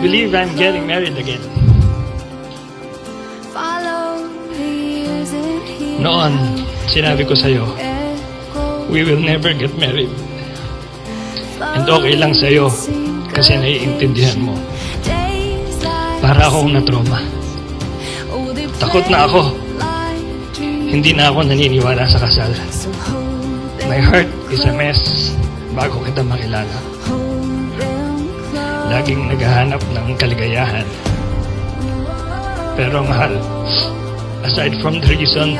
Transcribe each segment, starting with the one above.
believe I'm getting married again. Noon, sinabi ko sa'yo, we will never get married. And okay lang sa'yo kasi naiintindihan mo. Para akong na-trauma. Takot na ako. Hindi na ako naniniwala sa kasal. My heart is a mess bago kita makilala. Laging naghahanap ng kaligayahan. Pero mahal, aside from the reason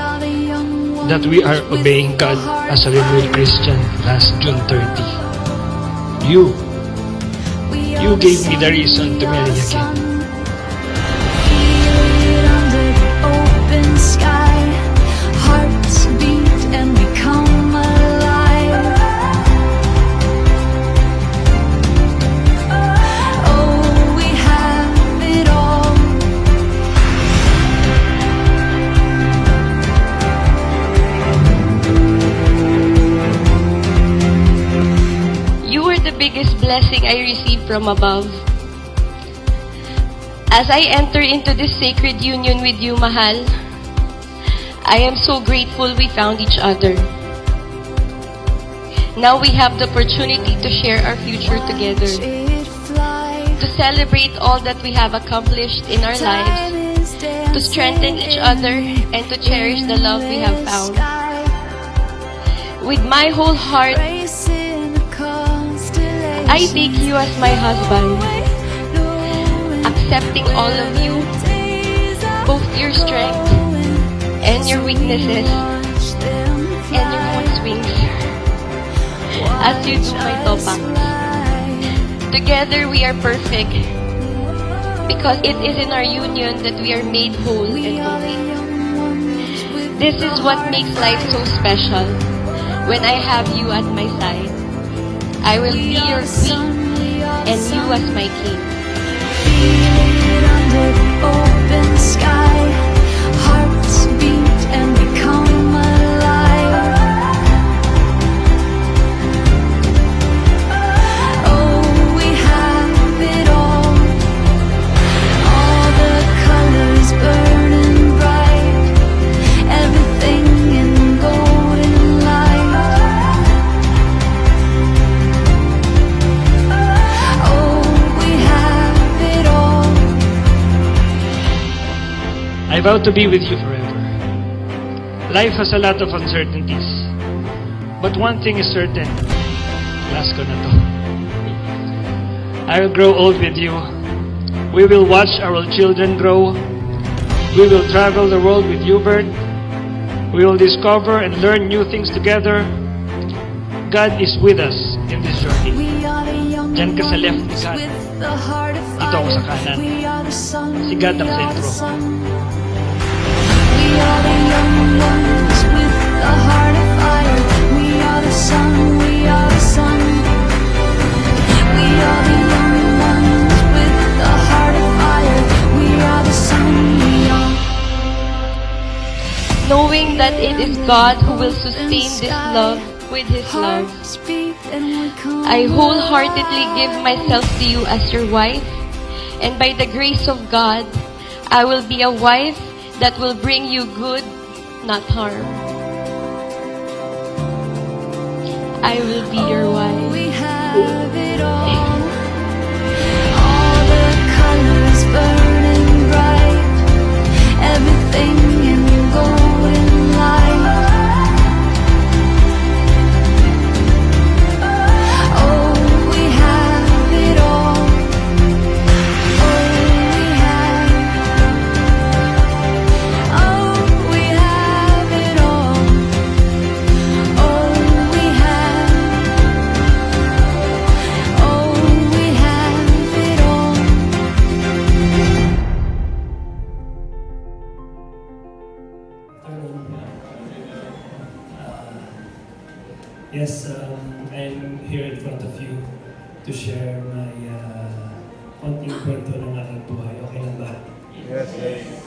that we are obeying God as a renewed Christian last June 30, you gave me the reason to marry again. Biggest blessing I received from above. As I enter into this sacred union with you, Mahal, I am so grateful we found each other. Now we have the opportunity to share our future together, to celebrate all that we have accomplished in our lives, to strengthen each other, and to cherish the love we have found. With my whole heart, I take you as my husband, accepting all of you, both your strength and your weaknesses, and your mood swings, as you do my topaks. Together we are perfect, because it is in our union that we are made whole and holy. This is what makes life so special, when I have you at my side. I will be your queen, and you as my king. Under the open sky, hearts beat and become alive. Oh, we have it all the colors burning bright, everything in golden light. I vow to be with you forever. Life has a lot of uncertainties. But one thing is certain. Last ko na to. I will grow old with you. We will watch our children grow. We will travel the world with you, Bert. We will discover and learn new things together. God is with us in this journey. Diyan ka sa left ni God. Dito ako sa kanan. Si God ang sentro. We are the young ones with a heart of fire. We are the sun, we are the sun. We are the young ones with a heart of fire. We are the sun, we are. Knowing that it is God who will sustain this love with His love, I wholeheartedly give myself to you as your wife, and by the grace of God, I will be a wife that will bring you good, not harm. I will be your wife. We have it all the colors burning bright, everything in golden light. Oh, we have it all. Yes, I'm here in front of you to share my konting kwento ng aking buhay. Okay lang ba? Yes, yes.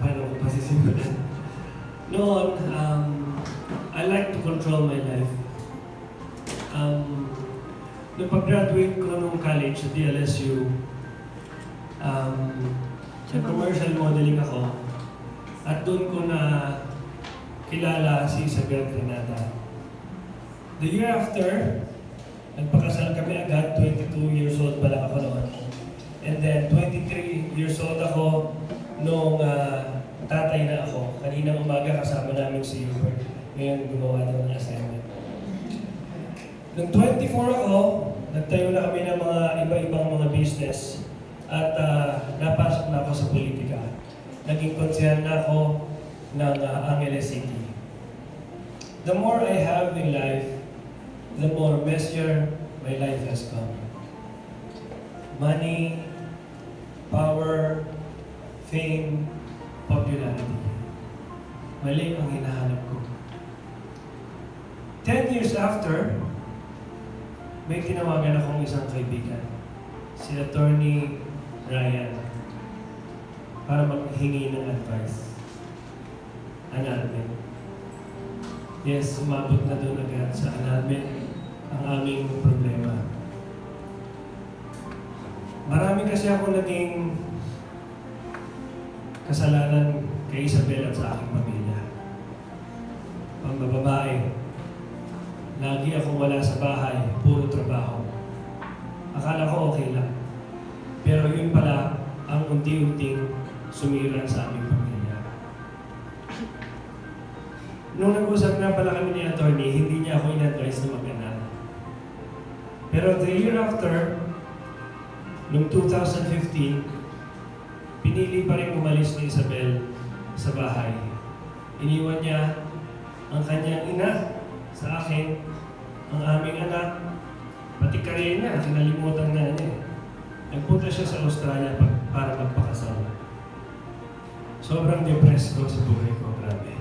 Paano ko pasisimulan? Noon, I like to control my life. Noong pag-graduate ko nung college sa DLSU, nag-commercial modeling ako at doon ko na kilala si Isabel Granada. The year after, nagpakasal kami agad, 22 years old pa lang ako noon. And then 23 years old ako nung tatay na ako. Kaninang umaga kasama namin si Hubert. Ngayon gumawa daw ng assignment. Nung 24 ako, nagtayo na kami ng mga iba-ibang mga business at napasok na ako sa politika. Naging konsehal na ako ng Angeles City. The more I have in life, the more messier my life has come. Money, power, fame, popularity. Mali ang hinahanap ko. 10 years after, may tinawagan akong isang kaibigan, si Attorney Ryan, para maghingi ng advice. Annulment. Yes, umabot na doon agad sa annulment ang aming problema. Marami kasi ako naging kasalanan kay Isabel at sa aking pamilya. Pambababae, lagi akong wala sa bahay, puro trabaho. Akala ko okay lang. Pero yun pala ang unti-unting sumira sa aming pamilya. Nung nag-usap nga pala kami ni attorney, hindi niya ako in-advise na mag-anak. Pero the year after, noong 2015, pinili pa rin umalis ni Isabel sa bahay. Iniwan niya ang kanyang ina sa akin, ang aming anak, pati karena, kinalimutan na niya. Nagpunta siya sa Australia para magpakasal. Sobrang depressed ko sa buhay ko, grabe.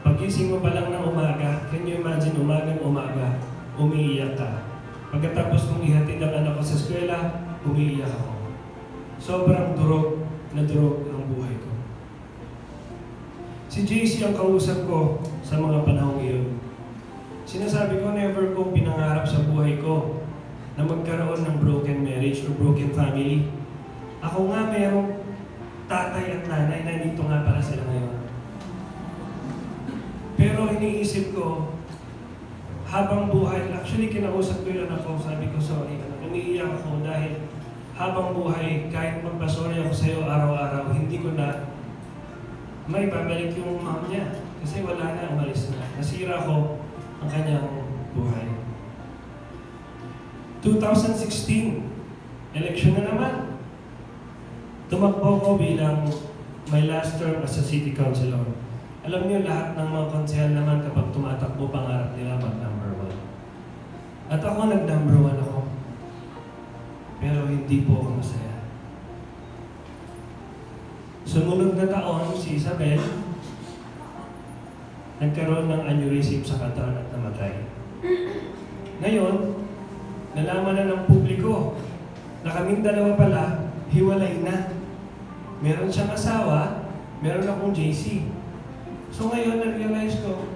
Pagising mo pa lang ng umaga, can you imagine umaga, umiiyak ka. Pagkatapos mong ihatid ang anak ko sa eskwela, umiiyak ako. Sobrang durog na durog ang buhay ko. Si Jaycee ang kausap ko sa mga panahong iyon. Sinasabi ko, never kong pinangarap sa buhay ko na magkaroon ng broken marriage or broken family. Ako nga merong tatay at nanay na dito nga para sila ngayon. Pero iniisip ko, habang buhay, actually kinausap ko yung anak ko, sabi ko, sorry, anak, umiiyak ako dahil habang buhay, kahit magpasorry ako sa'yo araw-araw, hindi ko na may babalik yung mom niya. Kasi wala na, umalis na. Nasira ko ang kanyang buhay. 2016, election na naman. Tumakbo ko bilang my last term as a city councilor. Alam niyo, lahat ng mga konsehal naman kapag tumatakbo, pangarap nila mag-number 1. At ako, nag-number 1 ako. Pero hindi po ako masaya. Sumunod na taon, si Isabel, nagkaroon ng aneurysm sa katawan at namatay. Ngayon, nalaman na ng publiko na kaming dalawa pala, hiwalay na. Meron siyang asawa, meron akong Jaycee. So ngayon, na-realize ko,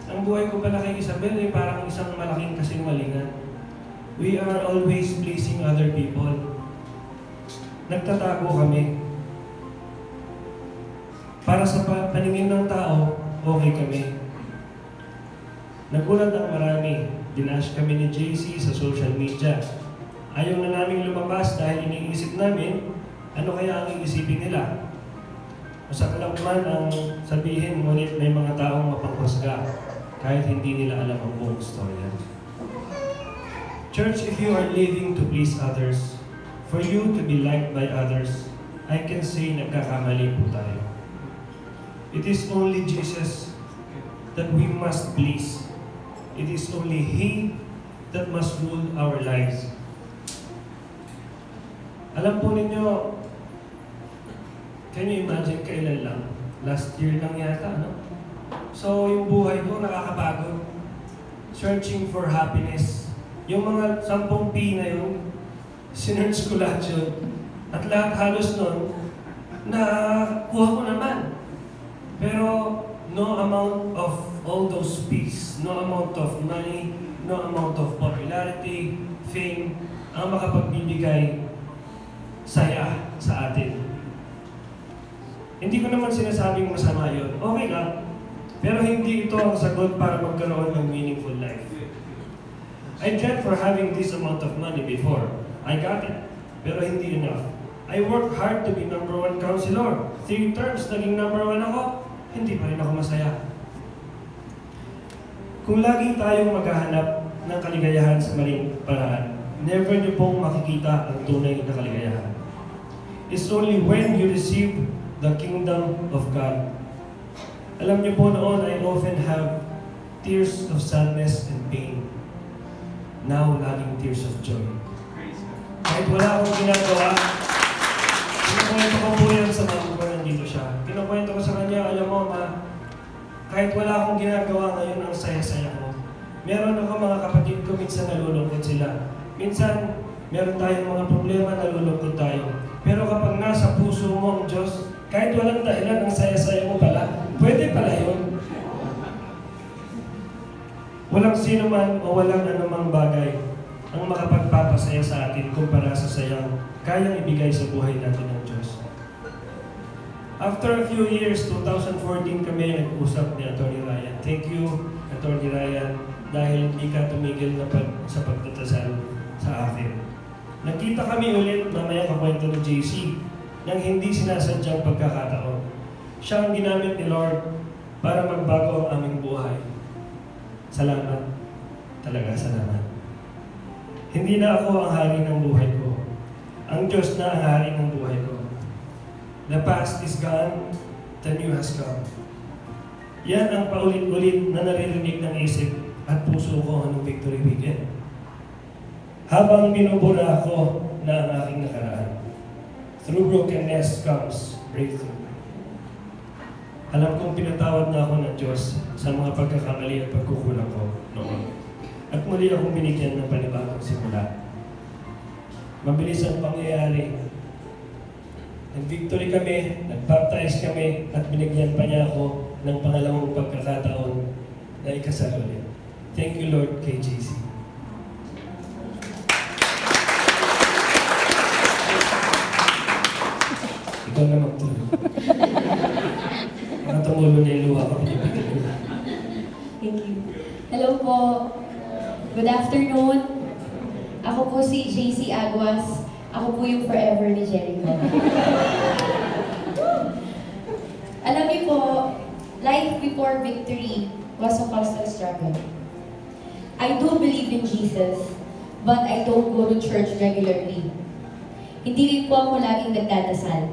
ang buhay ko pala kay Isabel ay parang isang malaking kasinungalingan. We are always pleasing other people. Nagtatago kami. Para sa paningin ng tao, okay kami. Nagulat ang marami. Dinash kami ni Jaycee sa social media. Ayaw na naming lumabas dahil iniisip namin, ano kaya ang iisipin nila? Masaklang man ang sabihin, ngunit may mga taong mapangkusga kahit hindi nila alam ang buong storya. Church, if you are living to please others, for you to be liked by others, I can say nagkakamali po tayo. It is only Jesus that we must please. It is only He that must rule our lives. Alam po ninyo, can you imagine kailan lang? Last year lang yata, ano? So, yung buhay ko nakakapagod. Searching for happiness. Yung mga 10 P na yun, sinerch ko lahat yun. At lahat halos nun, nakuha ko naman. Pero no amount of all those P's, no amount of money, no amount of popularity, fame, ang makapagbibigay saya sa atin. Hindi ko naman sinasabing masama yun. Okay lang. Pero hindi ito ang sagot para magkaroon ng meaningful life. I dreamt for having this amount of money before. I got it. Pero hindi enough. I worked hard to be number 1 counselor. 3 terms naging number 1 ako. Hindi pa rin ako masaya. Kung lagi tayong maghahanap ng kaligayahan sa maling paraan, never niyo pong makikita ang tunay na kaligayahan. It's only when you receive the kingdom of God. Alam niyo po noon, I often have tears of sadness and pain. Now, laging tears of joy. Kahit wala akong ginagawa, kinukwento ko po yan sa mama ko, nandito siya. Kinukwento ko sa kanya, alam mo ma, kahit wala akong ginagawa ngayon, ang saya-saya ko. Meron ako mga kapatid ko, minsan nalulungkot sila. Minsan, meron tayong mga problema, nalulungkot tayo. Pero kapag nasa puso mo ang Diyos, kahit walang dahilan, ang saya-saya mo pala, pwede pala yun. Walang sino man o walang anumang bagay ang makapagpapasaya sa atin kumpara sa sayang kayang ibigay sa buhay natin ng Diyos. After a few years, 2014 kami nag-usap ni Atty. Ryan. Thank you, Atty. Ryan, dahil hindi ka tumigil na sa pagtatasal sa akin. Nagkita kami ulit, mamaya kakwento ni Jaycee, nang hindi sinasadyang pagkakataon. Siya ang ginamit ni Lord para magbago ang aming buhay. Salamat. Talaga, salamat. Hindi na ako ang hari ng buhay ko. Ang Diyos na ang hari ng buhay ko. The past is gone, the new has come. Yan ang paulit-ulit na naririnig ng isip at puso ko anong Victory Weekend. Habang binubura ko na ang aking nakaraan. Through brokenness comes breakthrough. Alam kong pinatawad na ako ng Diyos sa mga pagkakamali at pagkukulang ko noon. At muli akong binigyan ng panibagong simula. Mabilis ang pangyayari. Nag-victory kami, nag-baptize kami, at binigyan pa niya ako ng pangalawang pagkakataon na ikasal ulit. Thank you, Lord, kay Jaycee. Ikaw na magtuloy. Tumulo na yung luha ko, pinipigil ko. Thank you. Hello po. Good afternoon. Ako po si Jaycee Aguas. Ako po yung forever ni Jericho. Alam niyo po, life before victory was a constant struggle. I do believe in Jesus, but I don't go to church regularly. Hindi rin po ako laging nagdadasal.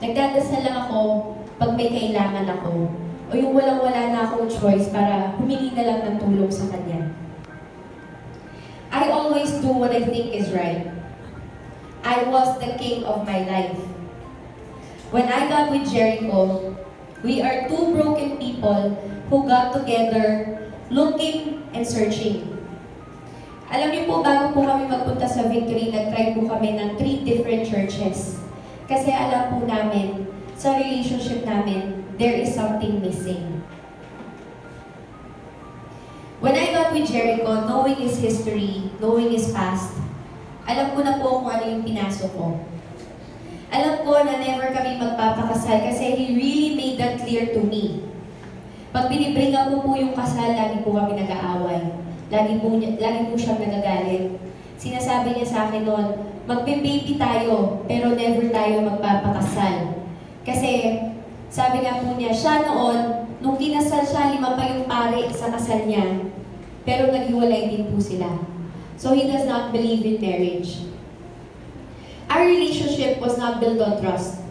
Nagdadasal lang ako pag may kailangan ako, o yung walang-wala na akong choice para humingi na lang ng tulong sa Kanya. I always do what I think is right. I was the king of my life. When I got with Jericho, we are two broken people who got together, looking and searching. Alam niyo po, bago po kami magpunta sa Victory, nag-try po kami ng 3 different churches. Kasi alam po namin, sa relationship namin, there is something missing. When I got with Jericho, knowing his history, knowing his past, alam ko na po kung ano yung pinasok ko. Alam ko na never kami magpapakasal kasi he really made that clear to me. Pag binibringan ko po yung kasal, lagi po kami nag-aaway. Lagi po siyang nagagalit. Sinasabi niya sa akin noon, magbe-baby tayo, pero never tayo magpapakasal. Kasi, sabi nga po niya, siya noon, nung kinasal siya, 5 pa yung pare sa kasal niya. Pero naghiwalay din po sila. So he does not believe in marriage. Our relationship was not built on trust.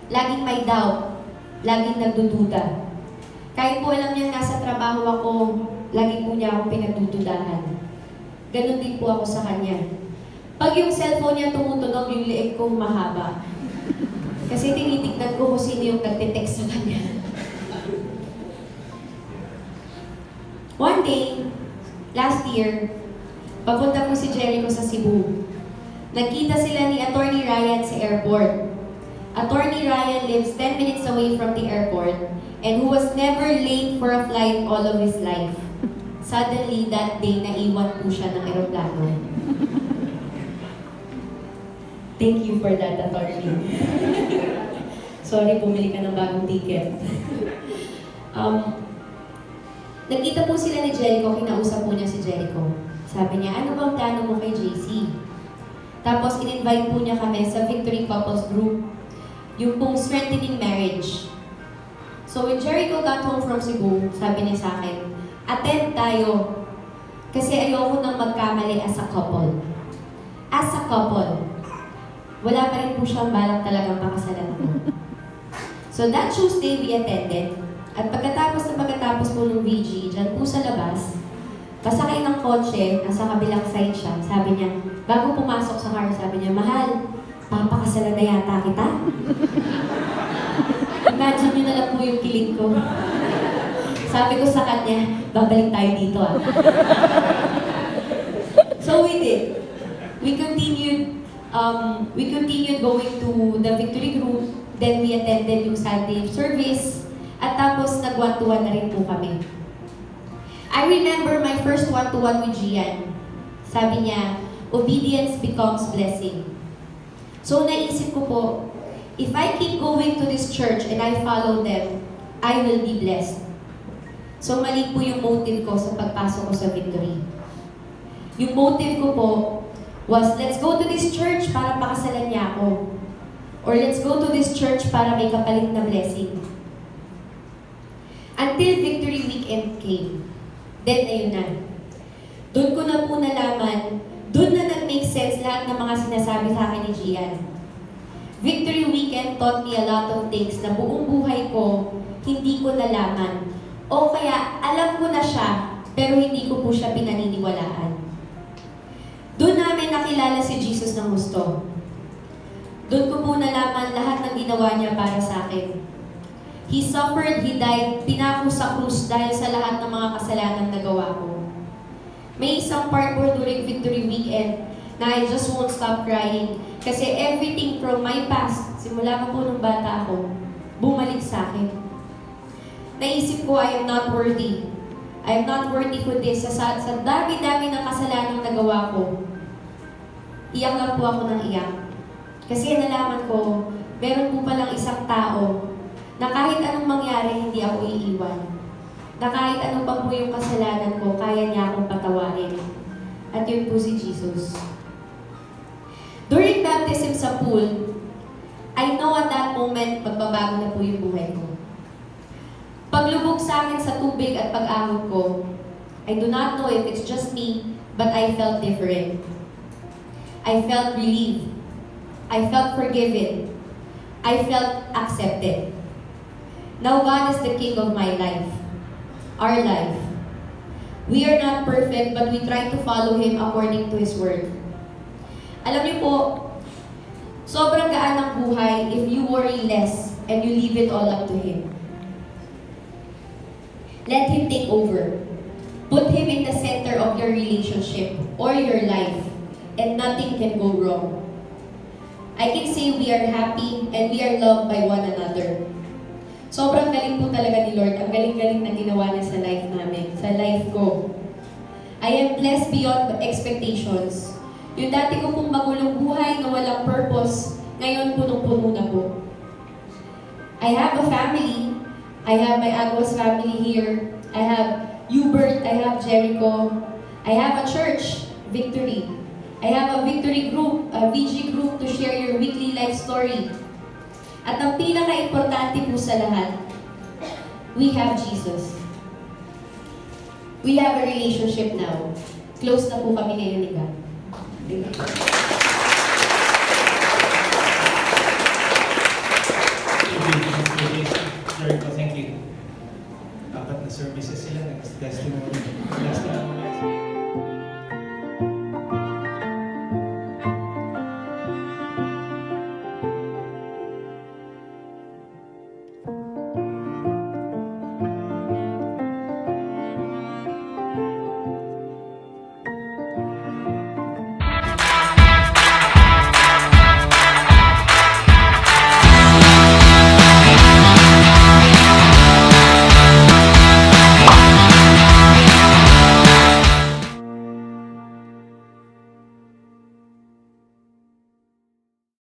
Laging may doubt. Laging nagdududa. Kahit po alam niya nasa trabaho ako, lagi po niya ako pinagdududahan. Ganon din po ako sa kanya. Pag yung cellphone niya tumutunog, yung liig ko mahaba. Kasi tinitignan ko kung sino yung nagte-text sa kanya. One day, last year, papunta po si Jericho sa Cebu. Nagkita sila ni Atty. Ryan sa airport. Atty. Ryan lives 10 minutes away from the airport and who was never late for a flight all of his life. suddenly that day, naiwan po siya ng eroplano. Thank you for that, attorney. Sorry, bumili ka ng bagong ticket. Nagkita po sila ni Jericho, kinausap po niya si Jericho. Sabi niya, ano bang plano mo kay Jaycee? Tapos, in-invite po niya kami sa Victory Couples Group, yung pong strengthening marriage. So, when Jericho got home from Cebu, sabi niya sa akin, attend tayo. Kasi ayoko nang magkamali as a couple. As a couple. Wala pa rin po siyang balak talagang pakasalan ko. So that Tuesday, we attended. At pagkatapos po ng VG, dyan po sa labas, pasakay ng kotse, nasa kabilang side siya, sabi niya, bago pumasok sa car, sabi niya, mahal, papakasalan na yata kita. Imagine niyo na lang po yung kilig ko. Sabi ko sa kanya, babalik tayo dito ah. So we did. We continued going to the Victory Group, then we attended yung Sunday service, at tapos nag-one-to-one na rin po kami. I remember my first one-to-one with Gian. Sabi niya, obedience becomes blessing. So naisip ko po, if I keep going to this church and I follow them, I will be blessed. So mali po yung motive ko sa pagpasok ko sa Victory. Yung motive ko po was, let's go to this church para pakasalan niya ako. Or let's go to this church para may kapalit na blessing. Until Victory Weekend came. Then, ayun na. Doon ko na po nalaman, doon na nag-make sense lahat ng mga sinasabi sa akin ni Gian. Victory Weekend taught me a lot of things na buong buhay ko, hindi ko nalaman. O kaya, alam ko na siya, pero hindi ko po siya pinaniniwalaan. Doon namin nakilala si Jesus ng gusto. Doon ko po nalaman lahat ng ginawa niya para sa akin. He suffered, He died, pinako sa krus dahil sa lahat ng mga kasalanan na gawa ko. May isang part po during Victory Weekend na I just won't stop crying kasi everything from my past, simula pa po nung bata ako, bumalik sa akin. Naisip ko, I am not worthy. I am not worthy for this. Sa dami-dami ng kasalanan na nagawa ko, iyak lang po ako ng iyak. Kasi nalaman ko, meron po palang isang tao na kahit anong mangyari, hindi ako iiwan. Na kahit anong pa po yung kasalanan ko, kaya niya akong patawarin. At yun po si Jesus. During baptism sa pool, I know at that moment, magbabago na po yung buhay ko. Paglubog sa akin sa tubig at pag-ahon ko, I do not know if it's just me, but I felt different. I felt relieved. I felt forgiven. I felt accepted. Now God is the King of my life, our life. We are not perfect, but we try to follow Him according to His Word. Alam niyo po, sobrang gaan ng buhay if you worry less and you leave it all up to Him. Let Him take over. Put Him in the center of your relationship or your life, and nothing can go wrong. I can say we are happy and we are loved by one another. Sobrang galing po talaga ni Lord. Ang galing-galing na ginawa niya sa life namin, sa life ko. I am blessed beyond expectations. Yung dati ko pong magulong buhay na walang purpose, ngayon punong-puno na po. I have a family. I have my Aguas family here. I have Hubert. I have Jericho. I have a church, Victory. I have a Victory group, a VG group to share your weekly life story. At ang pinaka-importante po sa lahat, we have Jesus. We have a relationship now. Close na po kami ngayon ni God. Thank you. Jericho, thank you. Apat na services sila, nag-testimony